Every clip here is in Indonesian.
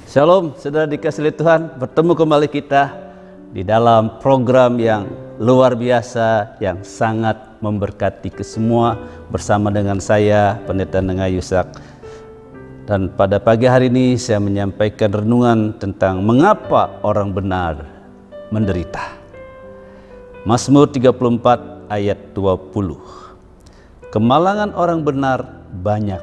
Shalom, saudara dikasih oleh Tuhan, bertemu kembali kita di dalam program yang luar biasa, yang sangat memberkati ke semua, bersama dengan saya, Pendeta Nenga Yusak. Dan pada pagi hari ini saya menyampaikan renungan tentang mengapa orang benar menderita. Mazmur 34 ayat 20. Kemalangan orang benar banyak,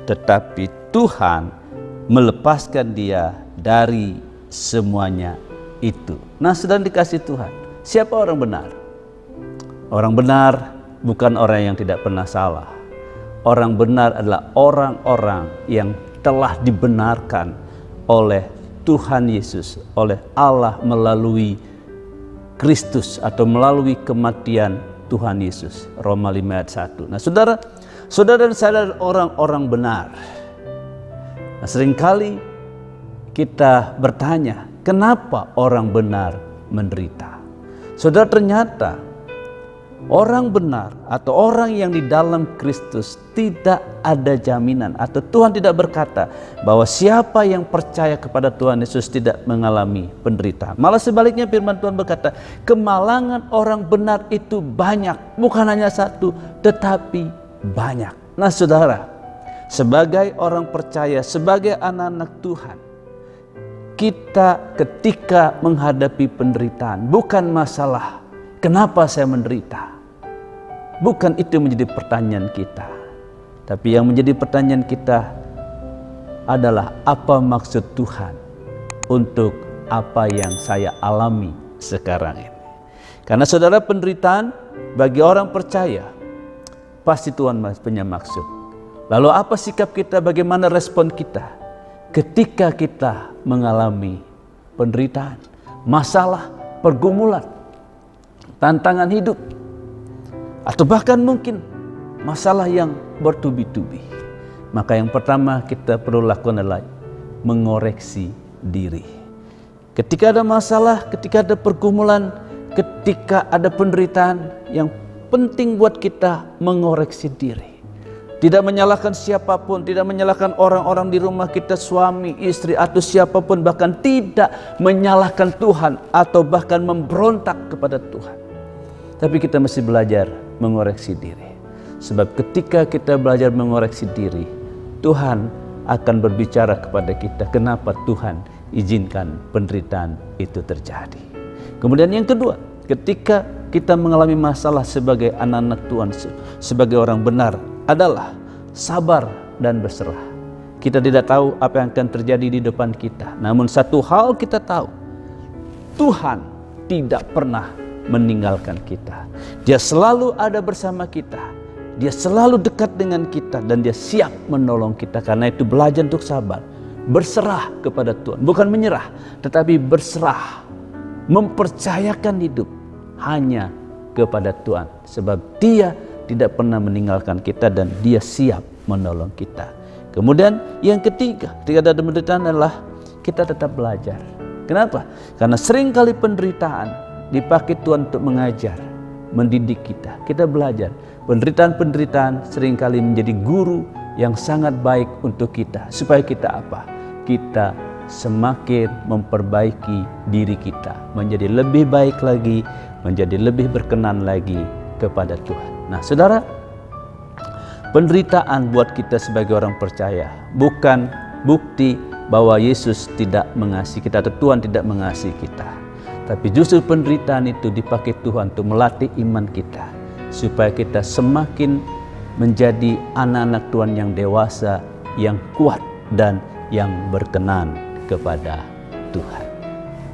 tetapi Tuhan melepaskan dia dari semuanya itu. Nah, sedang dikasih Tuhan, siapa orang benar? Orang benar bukan orang yang tidak pernah salah. Orang benar adalah orang-orang yang telah dibenarkan oleh Tuhan Yesus, oleh Allah melalui Kristus atau melalui kematian Tuhan Yesus. Roma 5 ayat 1. Nah, saudara dan saya adalah orang-orang benar. Nah, seringkali kita bertanya, kenapa orang benar menderita? Saudara, ternyata orang benar atau orang yang di dalam Kristus tidak ada jaminan, atau Tuhan tidak berkata bahwa siapa yang percaya kepada Tuhan Yesus tidak mengalami penderitaan. Malah sebaliknya, firman Tuhan berkata, kemalangan orang benar itu banyak, bukan hanya satu, tetapi banyak. Nah, saudara, sebagai orang percaya, sebagai anak-anak Tuhan, kita ketika menghadapi penderitaan, bukan masalah kenapa saya menderita. Bukan itu menjadi pertanyaan kita. Tapi yang menjadi pertanyaan kita adalah apa maksud Tuhan untuk apa yang saya alami sekarang ini. Karena saudara, penderitaan bagi orang percaya pasti Tuhan punya maksud. Lalu apa sikap kita, bagaimana respon kita ketika kita mengalami penderitaan, masalah, pergumulan, tantangan hidup, atau bahkan mungkin masalah yang bertubi-tubi? Maka yang pertama kita perlu lakukan adalah mengoreksi diri. Ketika ada masalah, ketika ada pergumulan, ketika ada penderitaan, yang penting buat kita mengoreksi diri. Tidak menyalahkan siapapun, tidak menyalahkan orang-orang di rumah kita, suami, istri, atau siapapun, bahkan tidak menyalahkan Tuhan atau bahkan memberontak kepada Tuhan. Tapi kita mesti belajar mengoreksi diri. Sebab ketika kita belajar mengoreksi diri, Tuhan akan berbicara kepada kita kenapa Tuhan izinkan penderitaan itu terjadi. Kemudian yang kedua, ketika kita mengalami masalah sebagai anak-anak Tuhan, sebagai orang benar, adalah sabar dan berserah. Kita tidak tahu apa yang akan terjadi di depan kita. Namun satu hal kita tahu, Tuhan tidak pernah meninggalkan kita. Dia selalu ada bersama kita. Dia selalu dekat dengan kita dan dia siap menolong kita. Karena itu belajar untuk sabar, berserah kepada Tuhan. Bukan menyerah, tetapi berserah, mempercayakan hidup hanya kepada Tuhan. Sebab Dia tidak pernah meninggalkan kita dan dia siap menolong kita. Kemudian yang ketiga, ketika ada penderitaan adalah kita tetap belajar. Kenapa? Karena seringkali penderitaan dipakai Tuhan untuk mengajar, mendidik kita. Kita belajar. Penderitaan-penderitaan seringkali menjadi guru yang sangat baik untuk kita. Supaya kita apa? Kita semakin memperbaiki diri kita. Menjadi lebih baik lagi, menjadi lebih berkenan lagi kepada Tuhan. Nah, saudara, penderitaan buat kita sebagai orang percaya bukan bukti bahwa Yesus tidak mengasihi kita atau Tuhan tidak mengasihi kita. Tapi justru penderitaan itu dipakai Tuhan untuk melatih iman kita, supaya kita semakin menjadi anak-anak Tuhan yang dewasa, yang kuat, dan yang berkenan kepada Tuhan.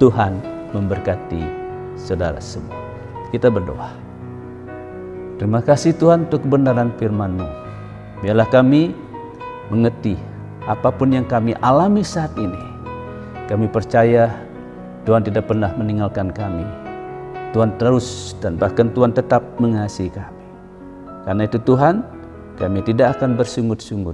Tuhan memberkati saudara semua. Kita berdoa. Terima kasih Tuhan untuk kebenaran firman-Mu. Biarlah kami mengerti apapun yang kami alami saat ini. Kami percaya Tuhan tidak pernah meninggalkan kami. Tuhan terus dan bahkan Tuhan tetap mengasihi kami. Karena itu Tuhan, kami tidak akan bersungut-sungut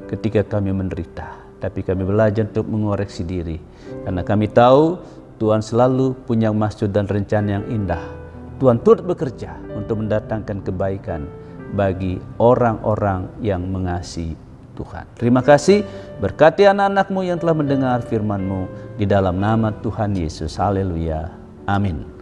ketika kami menderita. Tapi kami belajar untuk mengoreksi diri. Karena kami tahu Tuhan selalu punya maksud dan rencana yang indah Tuhan turut bekerja untuk mendatangkan kebaikan bagi orang-orang yang mengasihi Tuhan. Terima kasih, berkati anak-anakmu yang telah mendengar firman-Mu di dalam nama Tuhan Yesus. Haleluya. Amin.